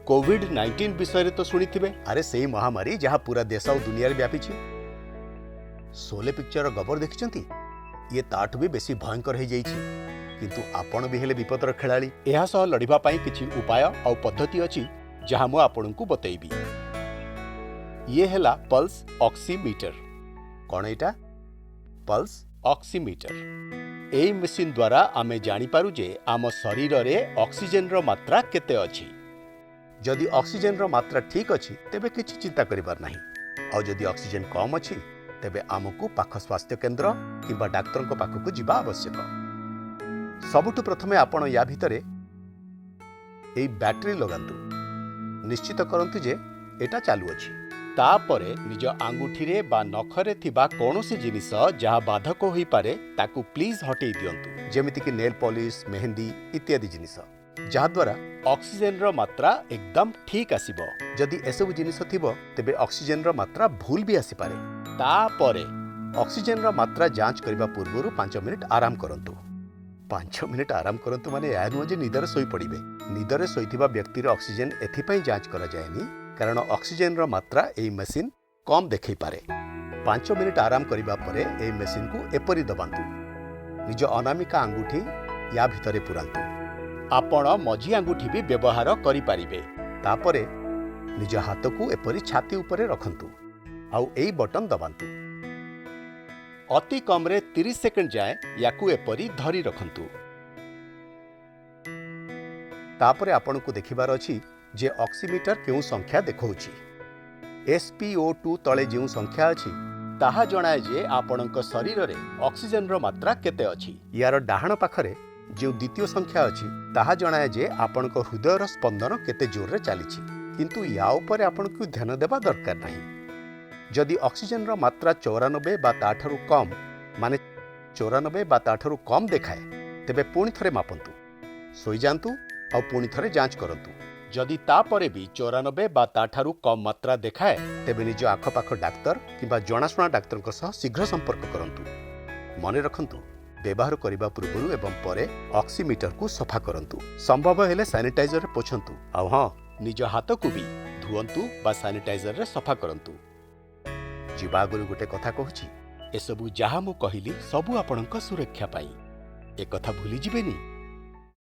कोविड-19 विषय तो शुणी अरे से महामारी जहाँ पूरा देश और दुनिया व्यापी शोले पिक्चर गबर देखिं ये ताठू भी बेसी भयंकर हो जाइए किंतु आपण भी हेले विपदर खेलाड़ी यह सह लड़िबा पाई किछि उपाय और पद्धति अछि जहाँ मु आपनकु बतैबी। ये हेला पल्स ऑक्सीमीटर। कौन एटा पल्स ऑक्सीमीटर। एई मशीन द्वारा आमे जानी पारु जे आम शरीर रे ऑक्सीजन रो मात्रा केते अछि। जदि ऑक्सीजन रो मात्रा ठीक अछि तेबे किछि चिंता करिबार नाही और जदि ऑक्सीजन कम अछि तेबे आमको पाख स्वास्थ्य केंद्र किंबा डाक्टर को पाखकु जिबा आवश्यक। सबुठु प्रथमे आपण या भितरे एई बैटरी लगांतु। निश्चित करंतु जे एटा चालू अछि। तापरे निज आंगुठी रे बा नखरे थिबा कोनोसी जिनिस जहा बाधक होई पारे ताकू प्लीज हटेई दियंतु जेमिति कि नेल पॉलिश मेहंदी इत्यादि जिनिस जहा द्वारा ऑक्सीजन रो मात्रा एकदम ठीक आसीबो। जदि एसबु जिनिस थिबो तेबे ऑक्सीजन रो मात्रा भूल भी आसी पारे। तापरे ऑक्सीजन रो मात्रा जांच करबा पूर्वरु 5 मिनिट आराम करंतु। 5 मिनिट आराम करंतु माने या नुह जे निदर सोई पड़िबे। निदरे सोईथिबा व्यक्तिर ऑक्सीजन एथिपई जांच करा जायनी कारण ऑक्सीजन रो मात्रा एई मशीन कम देखै पारे। 5 मिनिट आराम करिबा परे एई मशीन को एपरि दबांतु। निज अनामिका आंगुठी या भितरे पुरांतु। आपण मझी आंगुठी भी व्यवहार करि पारिबे। तापरे निज हाथ को एपरि छाती उपरे रखंतु आउ एई बटन दबांतु। अति कम रे 30 सेकंड जाए याकू एपरि धरी रखंतु। तापरे आपण को देखिबार अछि जे ऑक्सीमीटर केउ संख्या देखौछि। SpO2 तळे जेउ संख्या अछि ताहा जणाए जे आपणक शरीर रे ऑक्सीजन रो मात्रा केते अछि। यार डाहाण पाखरे जो द्वितीय संख्या अछि ताहा जणाए जे आपणक हृदयर स्पंदन केते जोर रे चलीछि किंतु या ऊपर आपणकु ध्यान देबा दरकार नाही। जदि ऑक्सीजन रो मात्रा 94 बा ताठरू कम माने 94 बा ताठरू कम देखाए तेबे पुणी थरे मापंतु। सोई जांतु और पुणी थरे जांच करंतु। जदि तापरे भी 94 बा ताठरू कम मात्रा देखाए तेबे निज आखपाख डाक्तर किंबा जनाशुना डाक्तर को सह शीघ्र संपर्क करंतु। मने रखंतु व्यवहार करने पूर्व एवं परे ऑक्सीमीटर को सफा करंतु। संभव हेले सैनिटाइजर रे पोछंतु आ हां निज हाथ को भी धुअंतु बा सैनिटाइजर रे सफा करंतु। जीवा गुरु गोटे कथा कहूछि एसबु जहा मु कहिली सबु आपणक सुरक्षा पाई। ए कथा भूली जिबेनी।